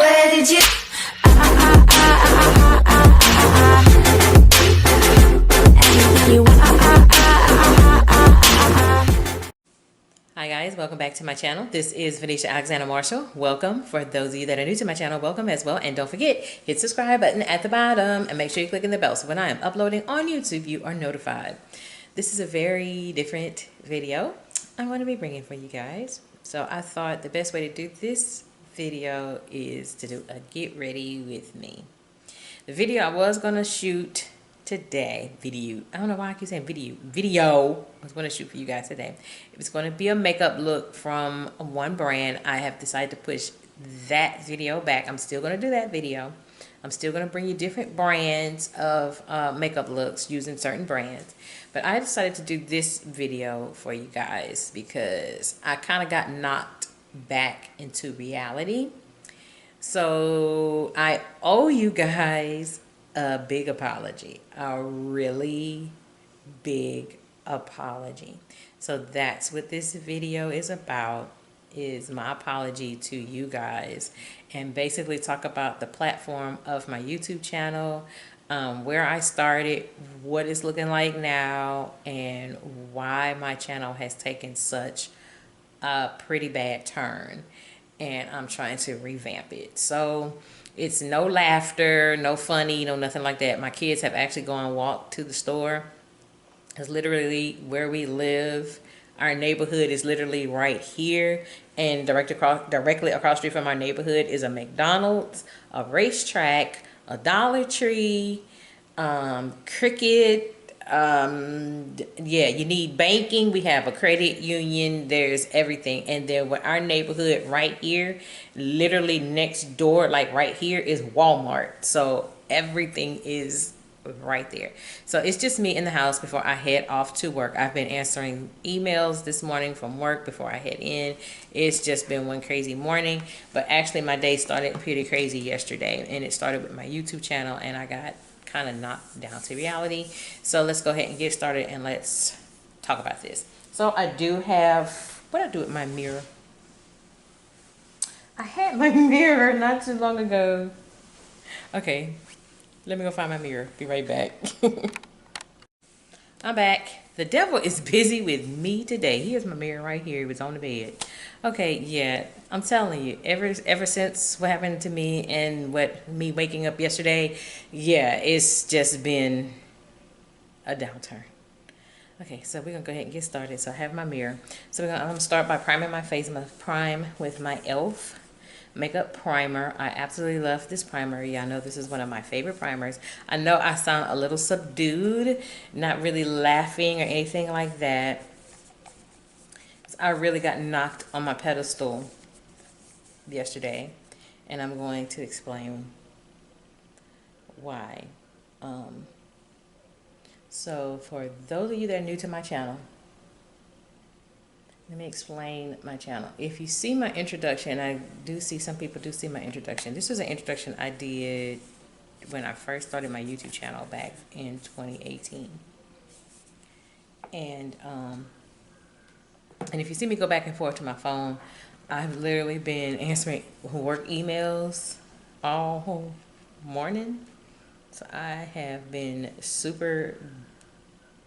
Where did you? Hi guys, welcome back to my channel. This is Venetia Alexander Marshall. Welcome. For those of you that are new to my channel, welcome as well. And don't forget, hit the subscribe button at the bottom and make sure you click in the bell so when I am uploading on YouTube, you are notified. This is a very different video I'm going to be bringing for you guys. So I thought the best way to do this video is to do a get ready with me. The video I was going to shoot today, I don't know why I keep saying video I was going to shoot for you guys today. It was going to be a makeup look from one brand. I have decided to push that video back. I'm still going to do that video. I'm still going to bring you different brands of makeup looks using certain brands. But I decided to do this video for you guys because I kind of got knocked back into reality. So I owe you guys a big apology, a really big apology. So that's what this video is about, is my apology to you guys, and basically talk about the platform of my YouTube channel, where I started, what it's looking like now, and why my channel has taken such a pretty bad turn, and I'm trying to revamp it. So it's no laughter, no funny, no nothing like that. My kids have actually gone and walked to the store. It's literally where we live. Our neighborhood is literally right here, and directly across the street from our neighborhood is a McDonald's, a racetrack, a Dollar Tree, Cricket. Yeah, you need banking. We have a credit union. There's everything. And then with our neighborhood right here, literally next door, like right here, is Walmart. So everything is right there. So it's just me in the house before I head off to work. I've been answering emails this morning from work before I head in. It's just been one crazy morning. But actually my day started pretty crazy yesterday, and it started with my YouTube channel, and I got kind of knocked down to reality. So let's go ahead and get started, and let's talk about this. So I do have, what I do with my mirror? I had my mirror not too long ago. Okay, let me go find my mirror. Be right back. I'm back. The devil is busy with me today. Here's my mirror right here. It was on the bed. Okay, yeah, I'm telling you, ever since what happened to me and me waking up yesterday, yeah, it's just been a downturn. Okay, so we're gonna go ahead and get started. So I have my mirror. So I'm gonna start by priming my face. I'm gonna prime with my E.L.F. makeup primer. I absolutely love this primer. Yeah, I know this is one of my favorite primers. I know I sound a little subdued, not really laughing or anything like that. I really got knocked on my pedestal yesterday, and I'm going to explain why. So for those of you that are new to my channel, let me explain my channel. If you see my introduction, I do see some people do see my introduction. This was an introduction I did when I first started my YouTube channel back in 2018. And if you see me go back and forth to my phone, I've literally been answering work emails all morning. So I have been super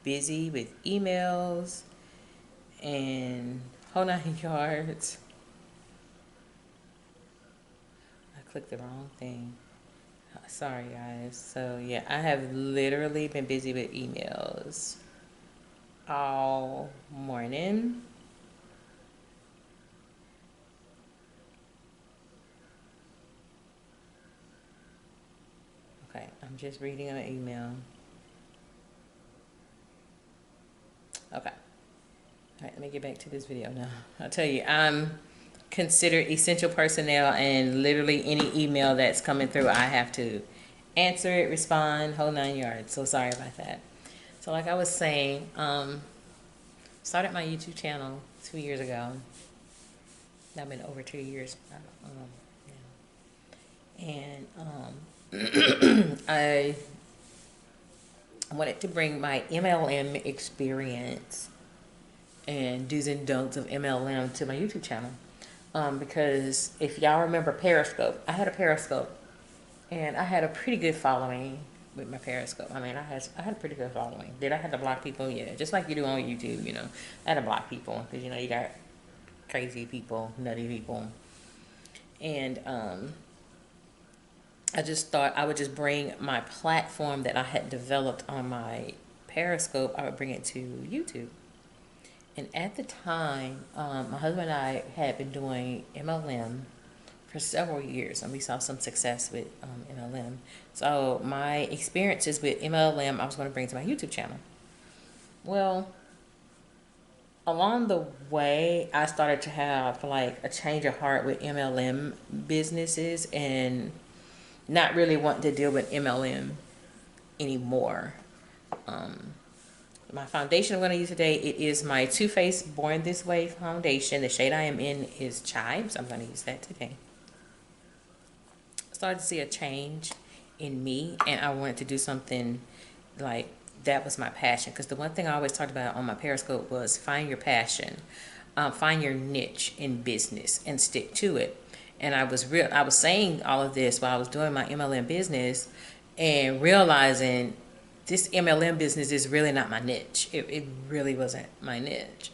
busy with emails and whole 9 yards. I clicked the wrong thing. Sorry guys. So yeah, I have literally been busy with emails all morning. Okay, I'm just reading an email. Okay. All right, let me get back to this video now. I'll tell you, I'm considered essential personnel, and literally any email that's coming through, I have to answer it, respond, whole 9 yards. So sorry about that. So like I was saying, started my YouTube channel 2 years ago. I've been over 2 years. Yeah. And I wanted to bring my MLM experience and do's and don'ts of MLM to my YouTube channel. Because if y'all remember Periscope, I had a Periscope, and I had a pretty good following with my Periscope. I mean, I had a pretty good following. Did I have to block people? Yeah, just like you do on YouTube. You know, I had to block people because you know you got crazy people, nutty people, and I just thought I would just bring my platform that I had developed on my Periscope. I would bring it to YouTube. And at the time, my husband and I had been doing MLM for several years, and we saw some success with MLM. So my experiences with MLM, I was going to bring to my YouTube channel. Well, along the way, I started to have like a change of heart with MLM businesses and not really wanting to deal with MLM anymore. My foundation I'm going to use today, it is my Too Faced Born This Way foundation. The shade I am in is Chai, so I'm going to use that today. I started to see a change in me, and I wanted to do something like that was my passion. Because the one thing I always talked about on my Periscope was find your passion, find your niche in business, and stick to it. And I was saying all of this while I was doing my MLM business, and realizing this MLM business is really not my niche. It really wasn't my niche.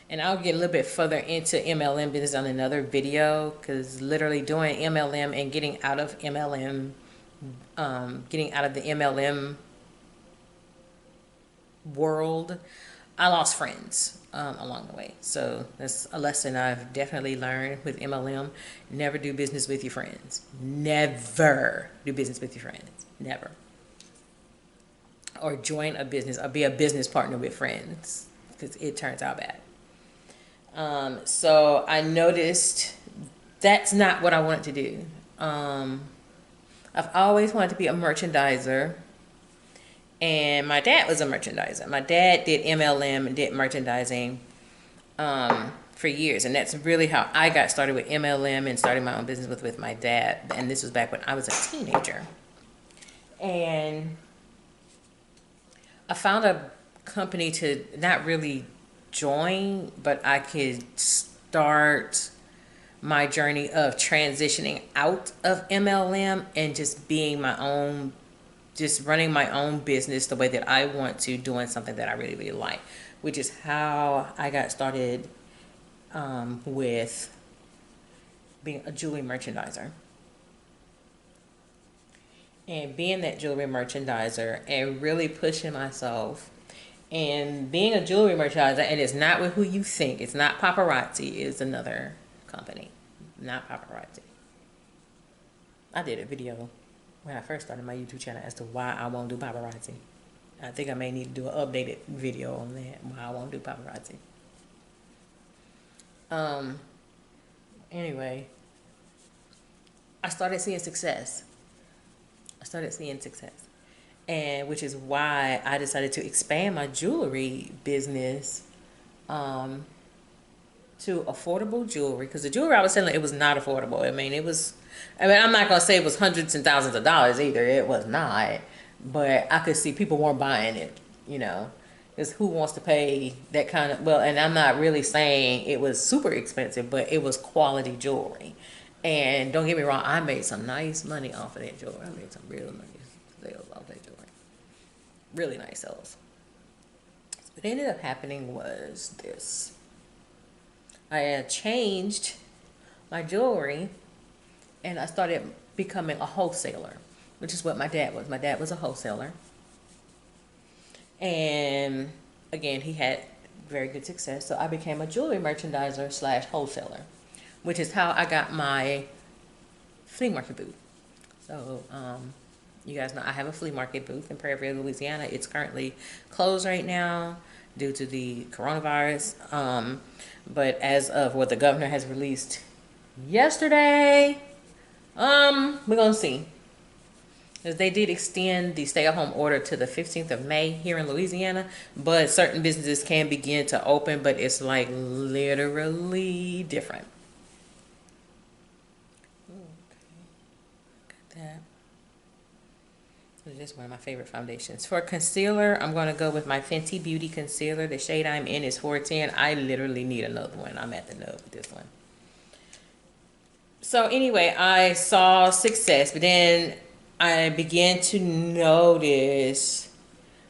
And I'll get a little bit further into MLM business on another video, because literally doing MLM and getting out of MLM, getting out of the MLM world, I lost friends along the way. So that's a lesson I've definitely learned with MLM. Never do business with your friends. Never do business with your friends. Never. Or join a business or be a business partner with friends, because it turns out bad. So I noticed that's not what I wanted to do. I've always wanted to be a merchandiser, and my dad was a merchandiser. My dad did MLM and did merchandising for years, and that's really how I got started with MLM and started my own business with my dad. And this was back when I was a teenager. And I found a company to not really join, but I could start my journey of transitioning out of MLM and just being my own, just running my own business the way that I want to, doing something that I really, really like, which is how I got started with being a jewelry merchandiser. And being that jewelry merchandiser and really pushing myself and being a jewelry merchandiser, and it's not with who you think. It's not paparazzi. It's another company, not paparazzi. I did a video when I first started my YouTube channel as to why I won't do paparazzi. I think I may need to do an updated video on that, why I won't do paparazzi. Anyway, I started seeing success. And which is why I decided to expand my jewelry business to affordable jewelry, because the jewelry I was selling, it was not affordable. I mean, I'm not going to say it was hundreds and thousands of dollars either. It was not. But I could see people weren't buying it, you know. Because who wants to pay that kind of, well, and I'm not really saying it was super expensive, but it was quality jewelry. And don't get me wrong, I made some nice money off of that jewelry. I made some real nice sales off that jewelry. Really nice sales. What ended up happening was this. I had changed my jewelry, and I started becoming a wholesaler, which is what my dad was. My dad was a wholesaler. And again, he had very good success. So I became a jewelry merchandiser / wholesaler, which is how I got my flea market booth. So, you guys know I have a flea market booth in Prairieville, Louisiana. It's currently closed right now due to the coronavirus. But as of what the governor has released yesterday, we're gonna see. Because they did extend the stay-at-home order to the 15th of May here in Louisiana, but certain businesses can begin to open, but it's like literally different. This is one of my favorite foundations. For concealer, I'm going to go with my Fenty Beauty Concealer. The shade I'm in is 410. I literally need another one. I'm at the nub with this one. So anyway, I saw success, but then I began to notice,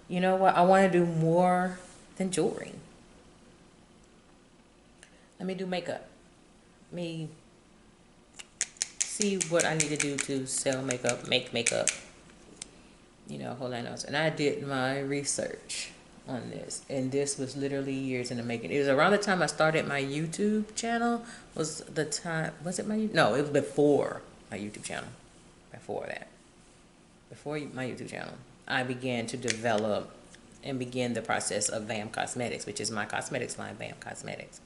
you know what, I want to do more than jewelry. Let me do makeup. Let me see what I need to do to sell makeup, make makeup, you know, whole nine yards. And I did my research on this, and this was literally years in the making. It was around the time I started my YouTube channel. Was the time, was it my, no, it was before my YouTube channel. Before that, before my YouTube channel, I began to develop and begin the process of VAM Cosmetics, which is my cosmetics line, VAM Cosmetics.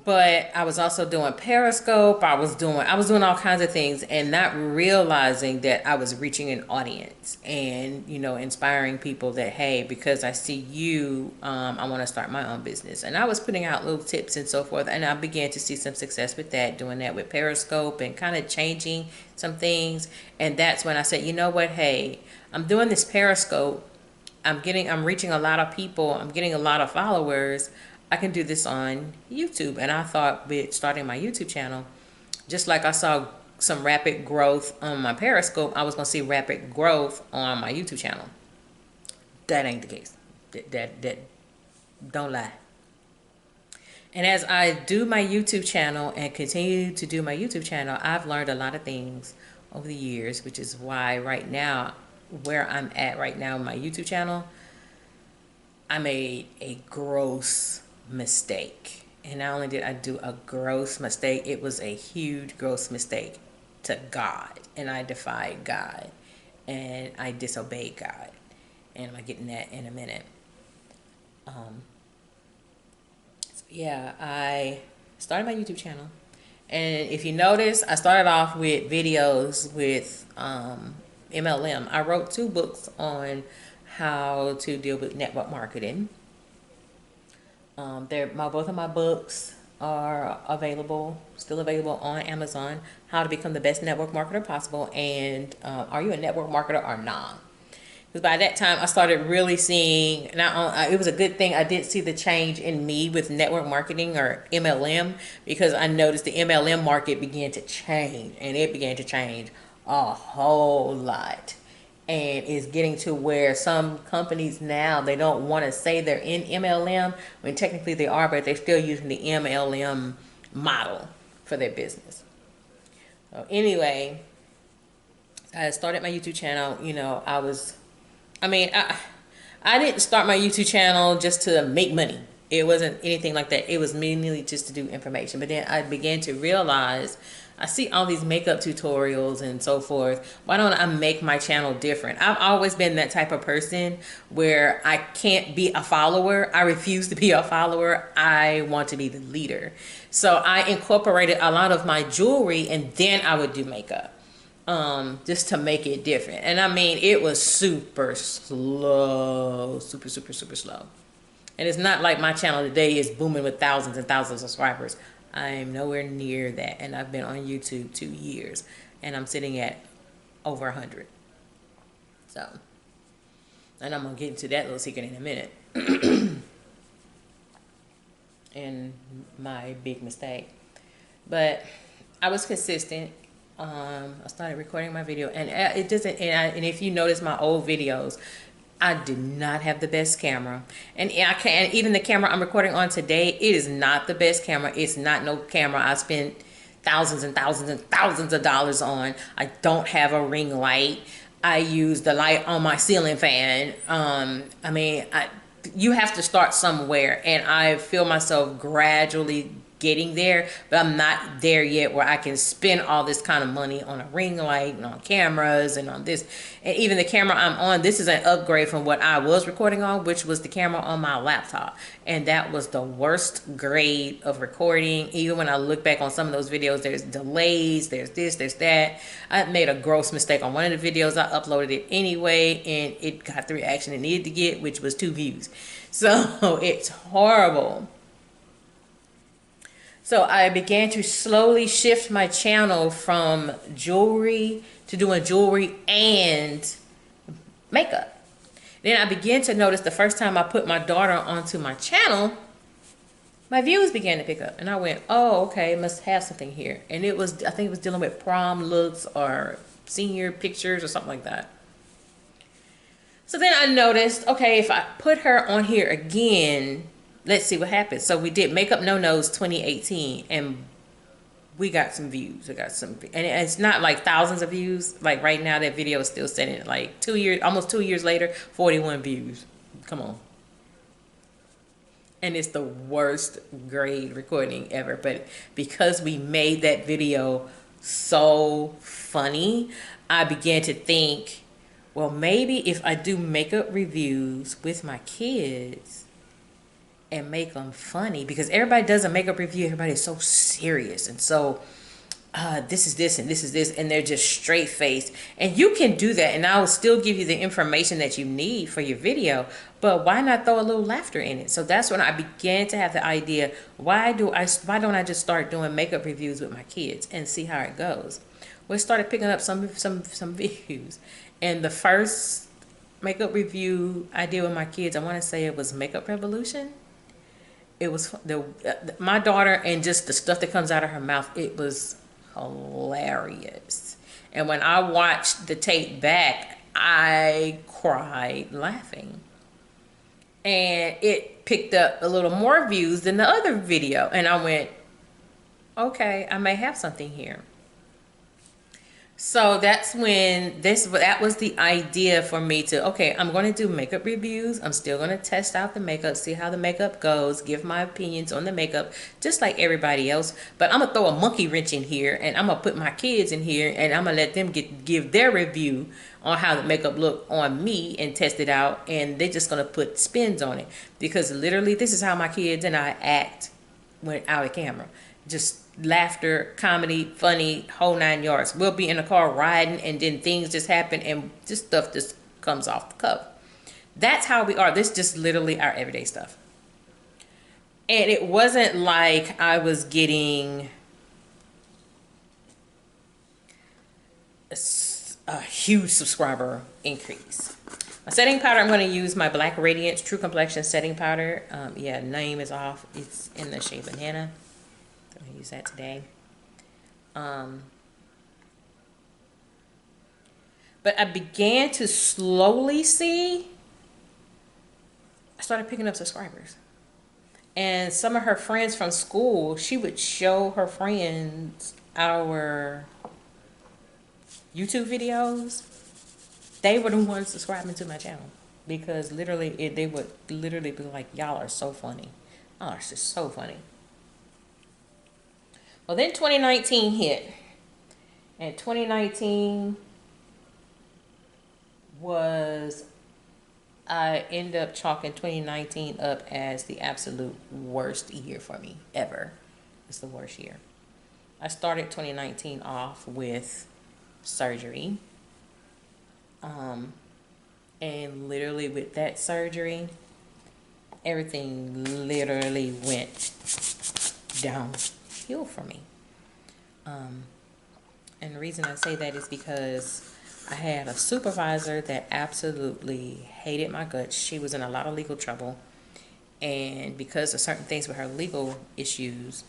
But I was also doing Periscope. I was doing all kinds of things, and not realizing that I was reaching an audience and, you know, inspiring people that, hey, because I see you, I want to start my own business. And I was putting out little tips and so forth, and I began to see some success with that, doing that with Periscope and kind of changing some things. And that's when I said, you know what, hey, I'm doing this Periscope. I'm reaching a lot of people. I'm getting a lot of followers. I can do this on YouTube. And I thought with starting my YouTube channel, just like I saw some rapid growth on my Periscope, I was going to see rapid growth on my YouTube channel. That ain't the case. That don't lie. And as I do my YouTube channel and continue to do my YouTube channel, I've learned a lot of things over the years, which is why right now, where I'm at right now in my YouTube channel, I made a gross mistake. And not only did I do a gross mistake, it was a huge gross mistake to God. And I defied God. And I disobeyed God. And I'm getting that in a minute. So yeah, I started my YouTube channel. And if you notice, I started off with videos with MLM. I wrote 2 books on how to deal with network marketing. Both of my books are still available on Amazon. How to become the best network marketer possible, and are you a network marketer or not? Because by that time I started really seeing, it was a good thing I did see the change in me with network marketing or MLM, because I noticed the MLM market began to change, and it began to change a whole lot. And it's getting to where some companies now, they don't want to say they're in MLM when technically they are, but they're still using the MLM model for their business. So anyway, I started my YouTube channel. You know, I didn't start my YouTube channel just to make money. It wasn't anything like that. It was mainly just to do information. But then I began to realize, I see all these makeup tutorials and so forth. Why don't I make my channel different? I've always been that type of person where I can't be a follower. I refuse to be a follower. I want to be the leader. So I incorporated a lot of my jewelry, and then I would do makeup. Just to make it different. And I mean, it was super slow, super slow. And it's not like my channel today is booming with thousands and thousands of subscribers. I'm nowhere near that. And I've been on YouTube 2 years, and I'm sitting at over 100. So, and I'm going to get into that little secret in a minute. And my big mistake. But I was consistent. I started recording my video, and it doesn't, and if you notice my old videos, I did not have the best camera, and even the camera I'm recording on today, it is not the best camera. It's not no camera I spent thousands and thousands and thousands of dollars on. I don't have a ring light. I use the light on my ceiling fan. You have to start somewhere, and I feel myself gradually getting there, but I'm not there yet where I can spend all this kind of money on a ring light and on cameras and on this. And even the camera I'm on, this is an upgrade from what I was recording on, which was the camera on my laptop. And that was the worst grade of recording. Even when I look back on some of those videos, there's delays, there's this, there's that. I made a gross mistake on one of the videos. I uploaded it anyway, and it got the reaction it needed to get, which was 2 views. So it's horrible. So I began to slowly shift my channel from jewelry to doing jewelry and makeup. Then I began to notice the first time I put my daughter onto my channel, my views began to pick up. And I went, oh, okay, must have something here. And it was, I think it was dealing with prom looks or senior pictures or something like that. So then I noticed, okay, if I put her on here again, let's see what happens. So we did Makeup No Nos 2018, and we got some views. We got some, and it's not like thousands of views. Like right now, that video is still sitting at like 2 years, almost 2 years later, 41 views. Come on. And it's the worst grade recording ever. But because we made that video so funny, I began to think, well, maybe if I do makeup reviews with my kids and make them funny, because everybody does a makeup review, everybody is so serious and so this is this and this is this, and they're just straight faced. And you can do that, and I will still give you the information that you need for your video, but why not throw a little laughter in it? So that's when I began to have the idea, why don't I just start doing makeup reviews with my kids and see how it goes? We started picking up some views. And the first makeup review I did with my kids, I want to say it was Makeup Revolution. It was my daughter, and just the stuff that comes out of her mouth, it was hilarious. And when I watched the tape back, I cried laughing. And it picked up a little more views than the other video. And I went, okay, I may have something here. So that's when that was the idea for me to, okay, I'm going to do makeup reviews. I'm still going to test out the makeup, see how the makeup goes, give my opinions on the makeup, just like everybody else. But I'm going to throw a monkey wrench in here, and I'm going to put my kids in here, and I'm going to let them give their review on how the makeup look on me and test it out. And they're just going to put spins on it, because literally this is how my kids and I act when out of camera. Just laughter, comedy, funny, whole 9 yards. We'll be in a car riding, and then things just happen, and just stuff just comes off the cuff. That's how we are. This is just literally our everyday stuff. And it wasn't like I was getting a huge subscriber increase. My setting powder, I'm going to use my Black Radiance True Complexion setting powder. Yeah, name is off. It's in the shade Banana. I'm going to use that today. But I began to slowly see, I started picking up subscribers. And some of her friends from school, she would show her friends our YouTube videos. They were the ones subscribing to my channel, because literally they would literally be like, y'all are so funny. Y'all are just so funny. Well, then 2019 hit, and 2019 was, I end up chalking 2019 up as the absolute worst year for me ever. It's the worst year. I started 2019 off with surgery. And literally with that surgery, everything literally went downhill for me. And the reason I say that is because I had a supervisor that absolutely hated my guts. She was in a lot of legal trouble, and because of certain things with her legal issues,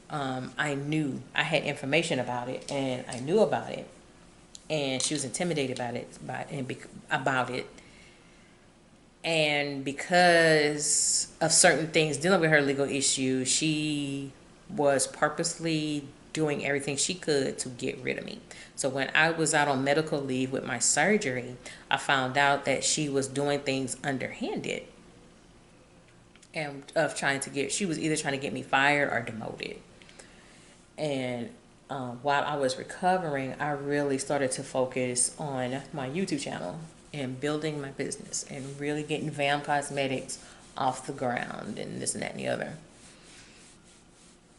I knew I had information about it, and I knew about it, and she was intimidated about it. And because of certain things dealing with her legal issues, she was purposely doing everything she could to get rid of me. So when I was out on medical leave with my surgery, I found out that she was doing things underhanded, and she was either trying to get me fired or demoted. And while I was recovering, I really started to focus on my YouTube channel and building my business and really getting Vam Cosmetics off the ground and this and that and the other.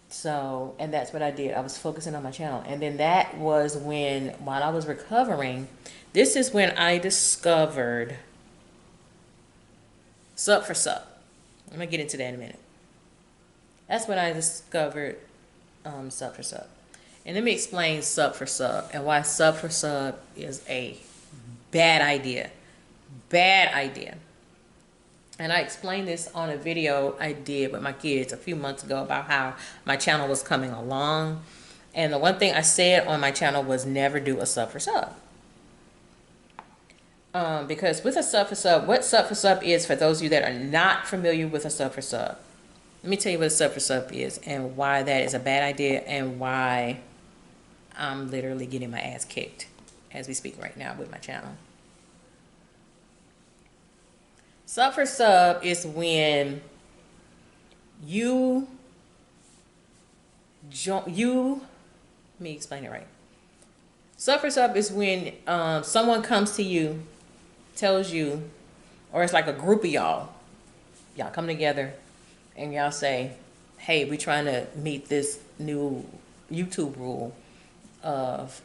So, and that's what I did. I was focusing on my channel. And then that was when, while I was recovering, this is when I discovered Sub for Sub. I'm going to get into that in a minute. That's when I discovered Sub for Sub. And let me explain Sub for Sub and why Sub for Sub is a bad idea. Bad idea. And I explained this on a video I did with my kids a few months ago about how my channel was coming along. And the one thing I said on my channel was never do a sub for sub. Because with a sub for sub, what sub for sub is, for those of you that are not familiar with a sub for sub, let me tell you what a sub for sub is and why that is a bad idea and why I'm literally getting my ass kicked as we speak right now with my channel. Sub for sub is when let me explain it right. Sub for sub is when someone comes to you, tells you, or it's like a group of y'all come together and y'all say, hey, we're trying to meet this new YouTube rule of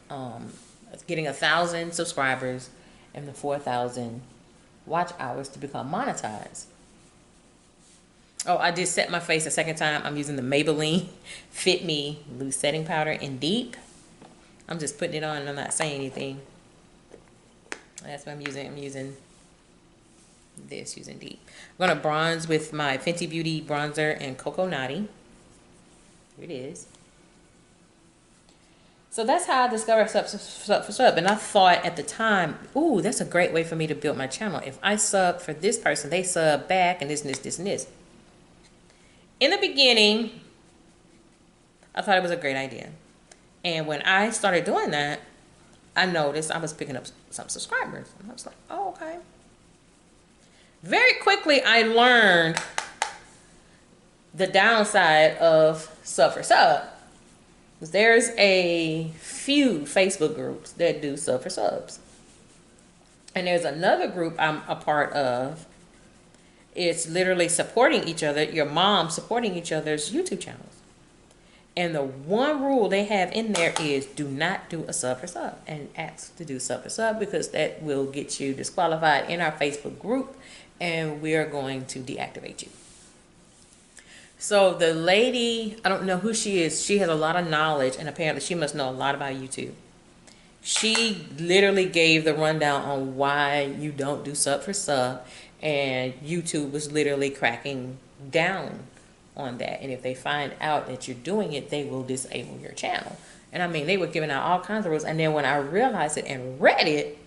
getting 1,000 subscribers and the 4,000 watch hours to become monetized. Oh, I did set my face a second time. I'm using the Maybelline Fit Me Loose Setting Powder in Deep. I'm just putting it on and I'm not saying anything. That's what I'm using. I'm using this, using Deep. I'm going to bronze with my Fenty Beauty bronzer and Cocoa Naughty. Here it is. So that's how I discovered sub for sub. And I thought at the time, ooh, that's a great way for me to build my channel. If I sub for this person, they sub back and this and this, this and this. In the beginning, I thought it was a great idea. And when I started doing that, I noticed I was picking up some subscribers. And I was like, oh, okay. Very quickly, I learned the downside of sub for sub. There's a few Facebook groups that do sub for subs. And there's another group I'm a part of. It's literally supporting each other, your mom supporting each other's YouTube channels. And the one rule they have in there is do not do a sub for sub and ask to do sub for sub, because that will get you disqualified in our Facebook group and we are going to deactivate you. So the lady, I don't know who she is. She has a lot of knowledge and apparently she must know a lot about YouTube. She literally gave the rundown on why you don't do sub for sub, and YouTube was literally cracking down on that. And if they find out that you're doing it, they will disable your channel. And I mean, they were giving out all kinds of rules. And then when I realized it and read it,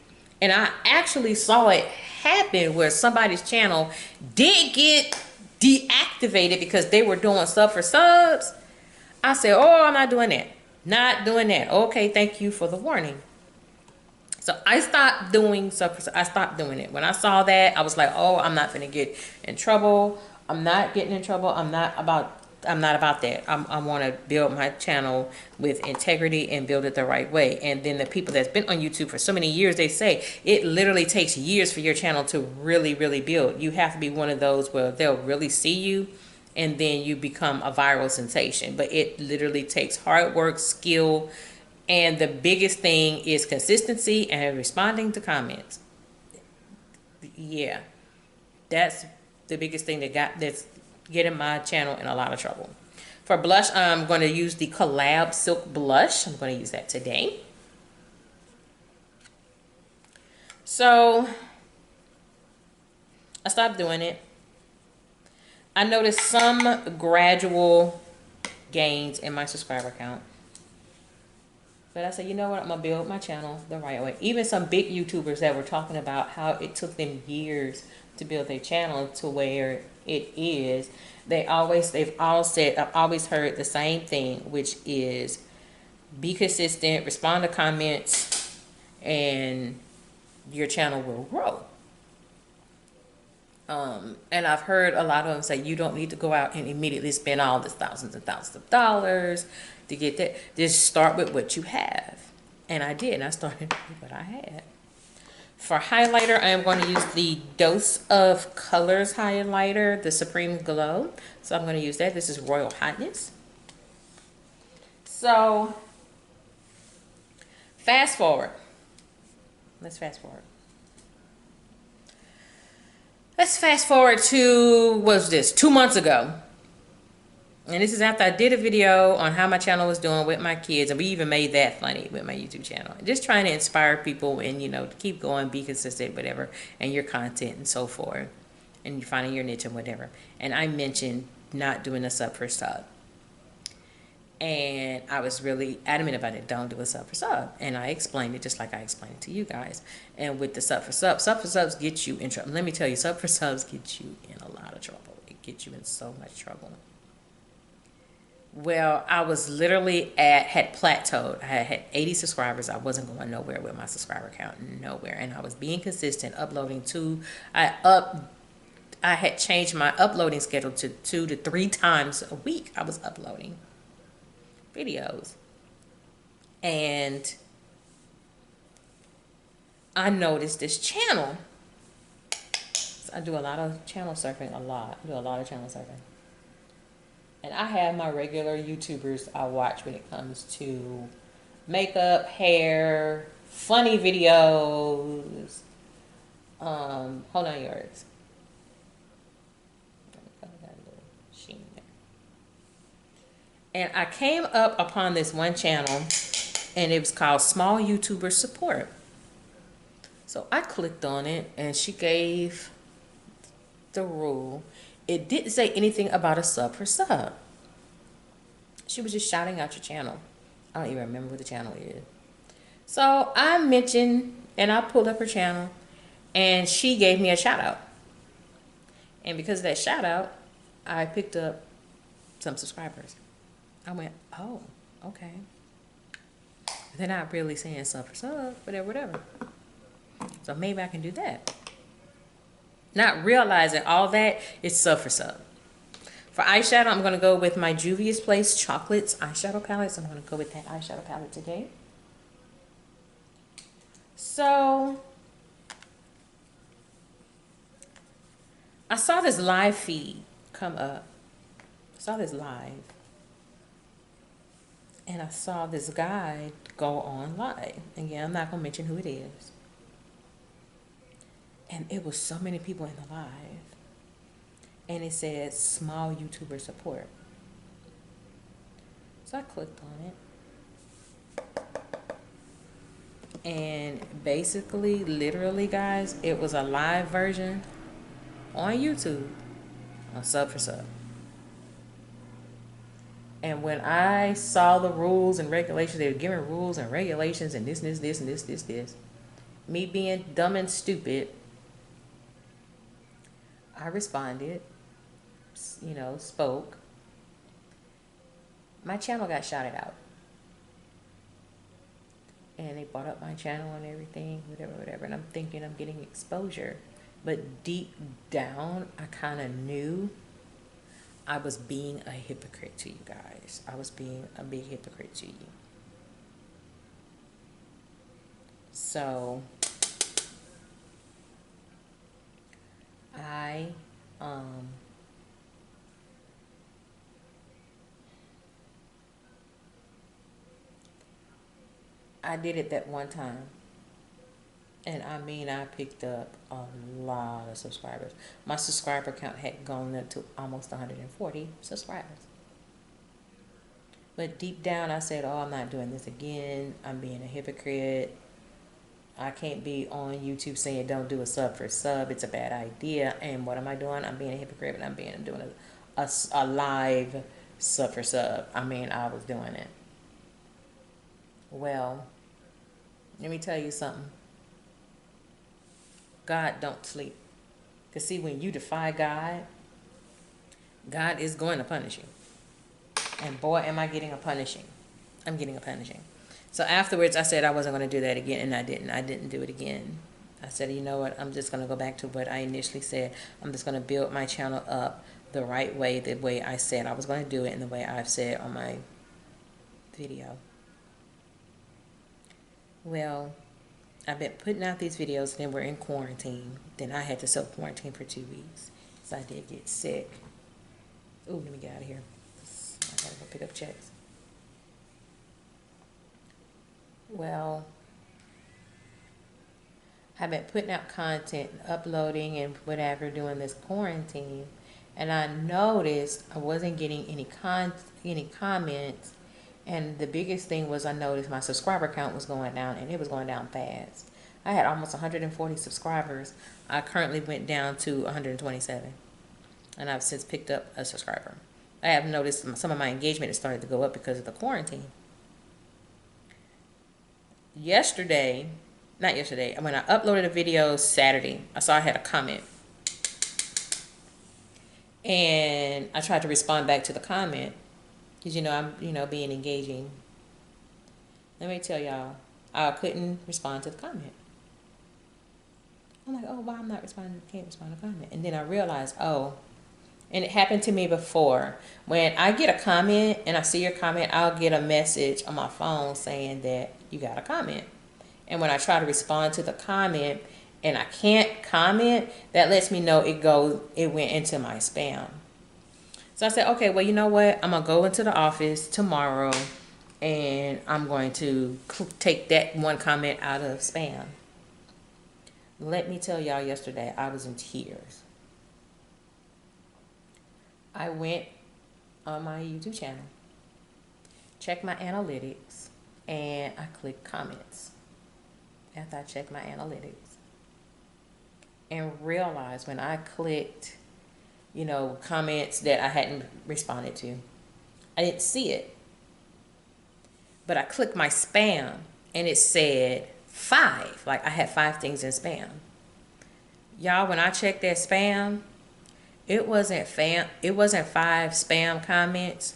and I actually saw it happen where somebody's channel did get deactivated because they were doing sub for subs, I said, oh, I'm not doing that. Not doing that. Okay, thank you for the warning. So I stopped doing sub for sub. I stopped doing it. When I saw that, I was like, oh, I'm not gonna get in trouble. I'm not getting in trouble. I'm not about that. I want to build my channel with integrity and build it the right way. And then the people that's been on YouTube for so many years, they say it literally takes years for your channel to really, really build. You have to be one of those where they'll really see you and then you become a viral sensation. But it literally takes hard work, skill, and the biggest thing is consistency and responding to comments. Yeah, that's the biggest thing that's getting my channel in a lot of trouble. For blush, I'm going to use the Collab Silk Blush. I'm going to use that today. So I stopped doing it. I noticed some gradual gains in my subscriber count. But I said, you know what? I'm going to build my channel the right way. Even some big YouTubers that were talking about how it took them years to build their channel to where it is, they've all said, I've always heard the same thing, which is be consistent, respond to comments, and your channel will grow. And I've heard a lot of them say you don't need to go out and immediately spend all this thousands and thousands of dollars to get that. Just start with what you have. And I did, and I started with what I had. For highlighter, I am going to use the Dose of Colors highlighter, the Supreme Glow. So I'm going to use that. This is Royal Hotness. So, fast forward. Let's fast forward. Let's fast forward to, what was this, 2 months ago. And this is after I did a video on how my channel was doing with my kids. And we even made that funny with my YouTube channel. Just trying to inspire people and, you know, to keep going, be consistent, whatever, and your content and so forth. and you're finding your niche and whatever. And I mentioned not doing a sub for sub. And I was really adamant about it. Don't do a sub for sub. And I explained it just like I explained it to you guys. And with the sub for subs get you in trouble. Let me tell you, sub for subs get you in a lot of trouble. It gets you in so much trouble. Well, I was literally had plateaued. I had 80 subscribers. I wasn't going nowhere with my subscriber count, nowhere. And I was being consistent, uploading I had changed my uploading schedule to 2 to 3 times a week. I was uploading videos. And I noticed this channel. So I do a lot of channel surfing, I do a lot of channel surfing. And I have my regular YouTubers I watch when it comes to makeup, hair, funny videos. Hold on yours. And I came up upon this one channel, and it was called Small YouTuber Support. So I clicked on it, and she gave the rule. It didn't say anything about a sub for sub. She was just shouting out your channel. I don't even remember what the channel is. So I mentioned, and I pulled up her channel, and she gave me a shout out. And because of that shout out, I picked up some subscribers. I went, oh, okay. They're not really saying sub for sub, whatever. So maybe I can do that. Not realizing all that is sub for sub. For eyeshadow, I'm going to go with my Juvia's Place Chocolates eyeshadow palette. So I'm going to go with that eyeshadow palette today. So I saw this live feed come up. I saw this live. And I saw this guy go on live. Again, I'm not going to mention who it is. And it was so many people in the live. And it said small YouTuber support. So I clicked on it. And basically, literally, guys, it was a live version on YouTube on sub for sub. And when I saw the rules and regulations, they were giving rules and regulations and this, me being dumb and stupid, I responded, you know, spoke. My channel got shouted out. And they brought up my channel and everything, whatever. And I'm thinking I'm getting exposure. But deep down, I kind of knew I was being a hypocrite to you guys. I was being a big hypocrite to you. So I did it that one time. And I mean, I picked up a lot of subscribers. My subscriber count had gone up to almost 140 subscribers. But deep down, I said, oh, I'm not doing this again. I'm being a hypocrite. I can't be on YouTube saying don't do a sub for sub. It's a bad idea. And what am I doing? I'm being a hypocrite, and I'm doing a live sub for sub. I mean, I was doing it. Well, let me tell you something. God don't sleep. Because see, when you defy God, God is going to punish you. And boy, am I getting a punishing. I'm getting a punishing. So afterwards, I said I wasn't going to do that again, and I didn't. I didn't do it again. I said, you know what? I'm just going to go back to what I initially said. I'm just going to build my channel up the right way, the way I said I was going to do it, and the way I've said on my video. Well, I've been putting out these videos, then we're in quarantine. Then I had to self-quarantine for 2 weeks. So I did get sick. Ooh, let me get out of here. I gotta go pick up checks. Well, I've been putting out content, uploading and whatever, doing this quarantine. And I noticed I wasn't getting any comments. And the biggest thing was I noticed my subscriber count was going down, and it was going down fast. I had almost 140 subscribers. I currently went down to 127. And I've since picked up a subscriber. I have noticed some of my engagement has started to go up because of the quarantine. Yesterday, not yesterday, when I uploaded a video Saturday, I saw I had a comment. And I tried to respond back to the comment. Because, I'm, being engaging. Let me tell y'all, I couldn't respond to the comment. I'm like, oh, why I'm not responding, can't respond to comment. And then I realized, oh, and it happened to me before. When I get a comment and I see your comment, I'll get a message on my phone saying that you got a comment. And when I try to respond to the comment and I can't comment, that lets me know it went into my spam. So I said, okay, well, you know what? I'm going to go into the office tomorrow and I'm going to take that one comment out of spam. Let me tell y'all, yesterday I was in tears. I went on my YouTube channel, checked my analytics, and I clicked comments after I checked my analytics. And realized when I clicked, comments that I hadn't responded to, I didn't see it. But I clicked my spam and it said 5. Like I had 5 things in spam. Y'all, when I checked that spam, it wasn't 5 spam comments.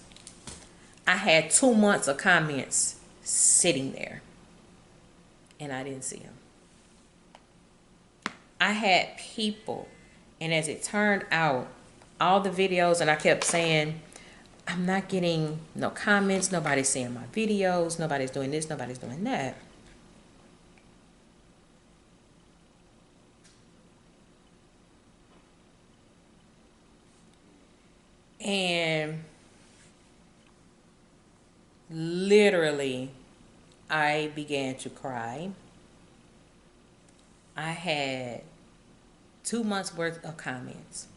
I had 2 months of comments sitting there. And I didn't see them. I had people, and as it turned out, all the videos, and I kept saying, I'm not getting no comments, nobody's seeing my videos, nobody's doing this, nobody's doing that. And literally, I began to cry. I had 2 months worth of comments.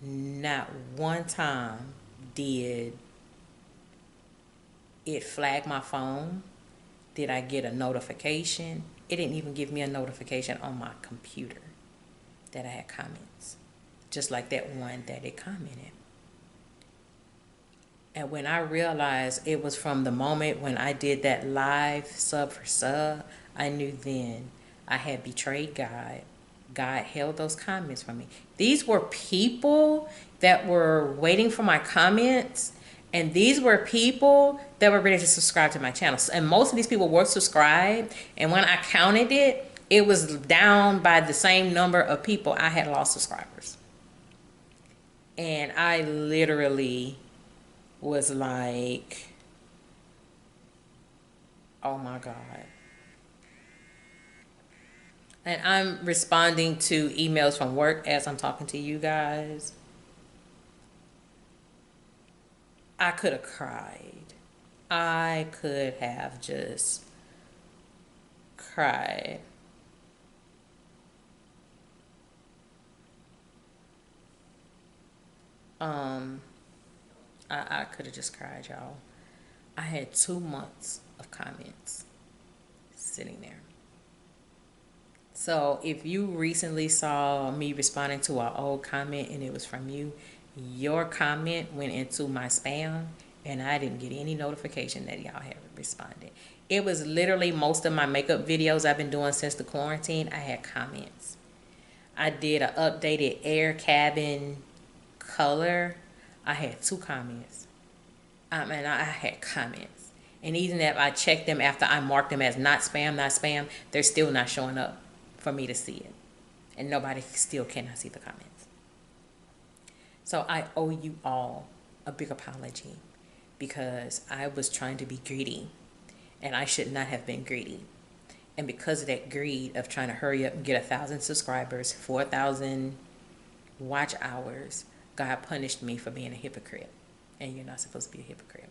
Not one time did it flag my phone. Did I get a notification? It didn't even give me a notification on my computer that I had comments. Just like that one that it commented. And when I realized it was from the moment when I did that live sub for sub, I knew then I had betrayed God. God held those comments from me. These were people that were waiting for my comments, and these were people that were ready to subscribe to my channel. And most of these people were subscribed, and when I counted it, it was down by the same number of people I had lost subscribers. And I literally was like, oh my God. And I'm responding to emails from work as I'm talking to you guys. I could have cried. I could have just cried. I could have just cried, y'all. I had 2 months of comments sitting there. So if you recently saw me responding to an old comment and it was from you, your comment went into my spam and I didn't get any notification that y'all had responded. It was literally most of my makeup videos I've been doing since the quarantine. I had comments. I did an updated air cabin color. I had 2 comments. And I had comments. And even if I checked them after I marked them as not spam, they're still not showing up for me to see it. And nobody still cannot see the comments. So I owe you all a big apology because I was trying to be greedy and I should not have been greedy. And because of that greed of trying to hurry up and get 1,000 subscribers, 4,000 watch hours, God punished me for being a hypocrite. And you're not supposed to be a hypocrite.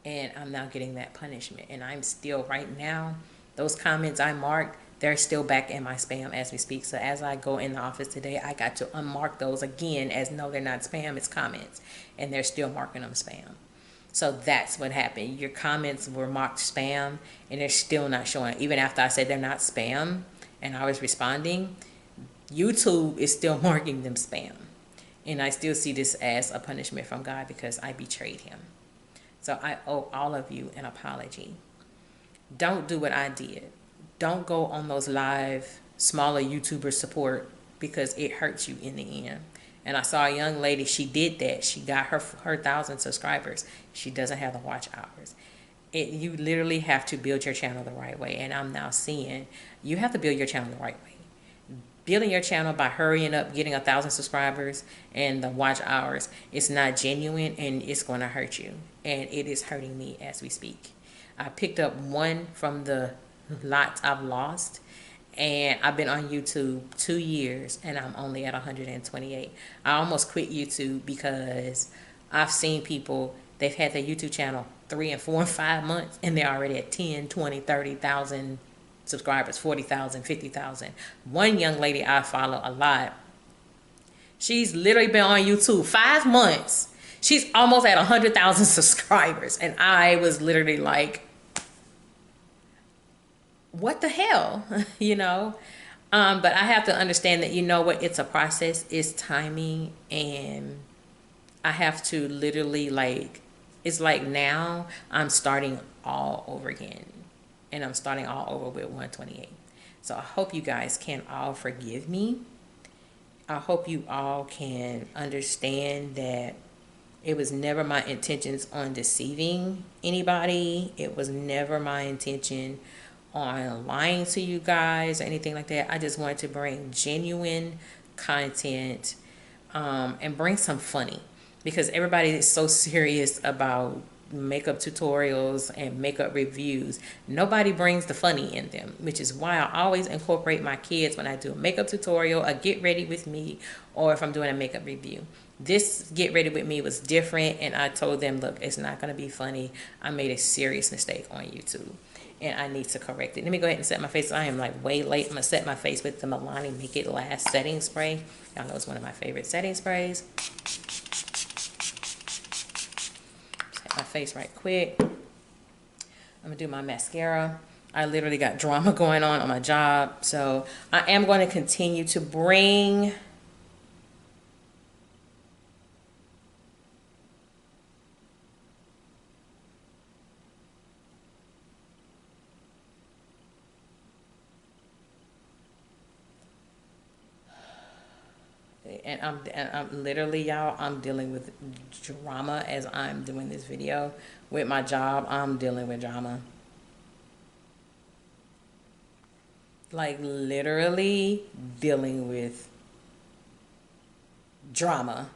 And I'm now getting that punishment. And I'm still, right now, those comments I marked, they're still back in my spam as we speak. So as I go in the office today, I got to unmark those again as no, they're not spam, it's comments. And they're still marking them spam. So that's what happened. Your comments were marked spam and they're still not showing. Even after I said they're not spam, and I was responding, YouTube is still marking them spam. And I still see this as a punishment from God because I betrayed him. So I owe all of you an apology. Don't do what I did. Don't go on those live smaller YouTuber support because it hurts you in the end. And I saw a young lady, she did that. She got her 1,000 subscribers. She doesn't have the watch hours. You literally have to build your channel the right way. And I'm now seeing you have to build your channel the right way. Building your channel by hurrying up, getting 1,000 subscribers and the watch hours, it's not genuine and it's going to hurt you. And it is hurting me as we speak. I picked up one from the lots I've lost. And I've been on YouTube 2 years and I'm only at 128. I almost quit YouTube because I've seen people, they've had their YouTube channel 3 and 4 and 5 months and they're already at 10, 20, 30,000 subscribers, 40,000, 50,000. One young lady I follow a lot, she's literally been on YouTube 5 months. She's almost at 100,000 subscribers. And I was literally like, what the hell, you know? But I have to understand that, you know what, it's a process, it's timing, and I have to literally it's like now I'm starting all over again, and I'm starting all over with 128. So I hope you guys can all forgive me. I hope you all can understand that it was never my intentions on deceiving anybody. It was never my intention on lying to you guys or anything like that. I just wanted to bring genuine content and bring some funny, because everybody is so serious about makeup tutorials and makeup reviews. Nobody brings the funny in them, which is why I always incorporate my kids when I do a makeup tutorial, a get ready with me, or if I'm doing a makeup review. This get ready with me was different, and I told them, look, it's not going to be funny. I made a serious mistake on YouTube and I need to correct it. Let me go ahead and set my face. I am like way late. I'm going to set my face with the Milani Make It Last setting spray. Y'all know it's one of my favorite setting sprays. Set my face right quick. I'm going to do my mascara. I literally got drama going on my job. So I am going to continue to bring and I'm literally, y'all, I'm dealing with drama as I'm doing this video. With my job, I'm dealing with drama. Like literally dealing with drama.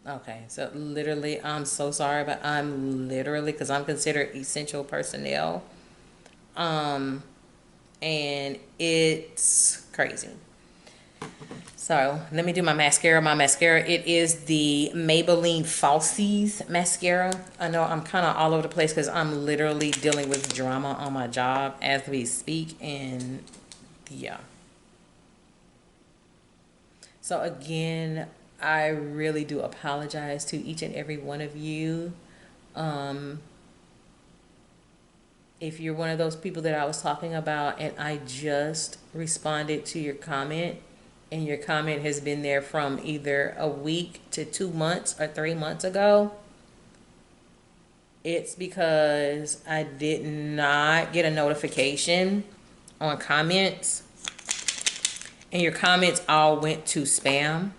Okay, so literally, I'm so sorry, but I'm literally, because I'm considered essential personnel, and it's crazy. So let me do my mascara. My mascara, it is the Maybelline Falsies mascara. I know I'm kind of all over the place because I'm literally dealing with drama on my job as we speak, and yeah. So again, I really do apologize to each and every one of you. If you're one of those people that I was talking about and I just responded to your comment, and your comment has been there from either a week to 2 months or 3 months ago, it's because I did not get a notification on comments, and your comments all went to spam.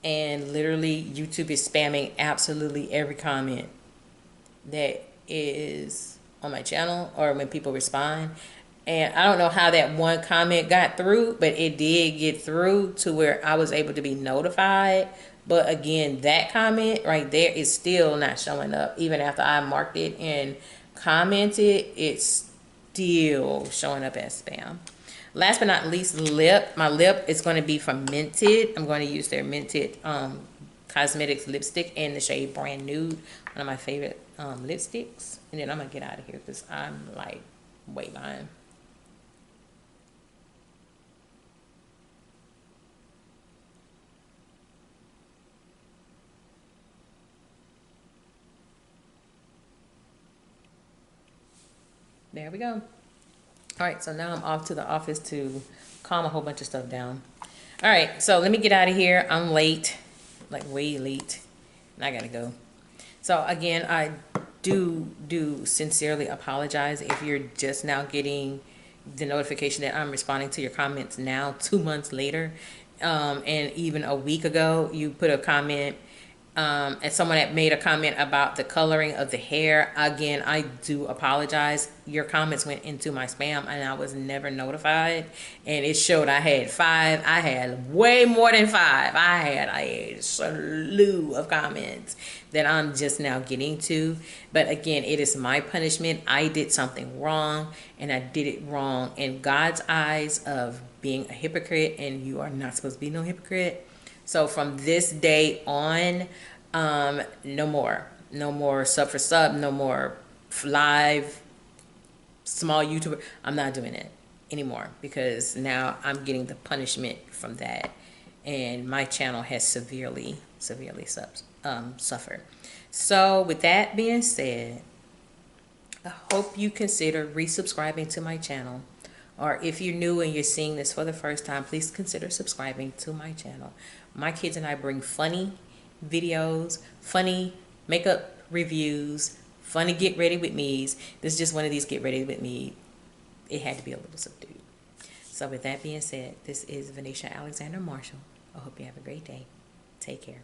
And literally YouTube is spamming absolutely every comment that is on my channel or when people respond. And I don't know how that one comment got through, but it did get through to where I was able to be notified. But again, that comment right there is still not showing up. Even after I marked it and commented, it's still showing up as spam. Last but not least, lip. My lip is going to be from Mented. I'm going to use their Mented Cosmetics lipstick in the shade Brand Nude. One of my favorite lipsticks. And then I'm going to get out of here because I'm like way behind. There we go. All right, so now I'm off to the office to calm a whole bunch of stuff down. All right, so let me get out of here. I'm late, like way late, and I gotta go. So again, I do sincerely apologize if you're just now getting the notification that I'm responding to your comments now, 2 months later. And even a week ago, you put a comment, and someone that made a comment about the coloring of the hair. Again, I do apologize. Your comments went into my spam and I was never notified. And it showed I had 5. I had way more than 5. I had a slew of comments that I'm just now getting to. But again, it is my punishment. I did something wrong, and I did it wrong in God's eyes of being a hypocrite, and you are not supposed to be no hypocrite. So from this day on, no more sub for sub, no more live small YouTuber. I'm not doing it anymore because now I'm getting the punishment from that, and my channel has severely suffered. So with that being said, I hope you consider resubscribing to my channel. Or if you're new and you're seeing this for the first time, please consider subscribing to my channel. My kids and I bring funny videos, funny makeup reviews, funny get ready with me's. This is just one of these get ready with me. It had to be a little subdued. So with that being said, this is Venetia Alexander Marshall. I hope you have a great day. Take care.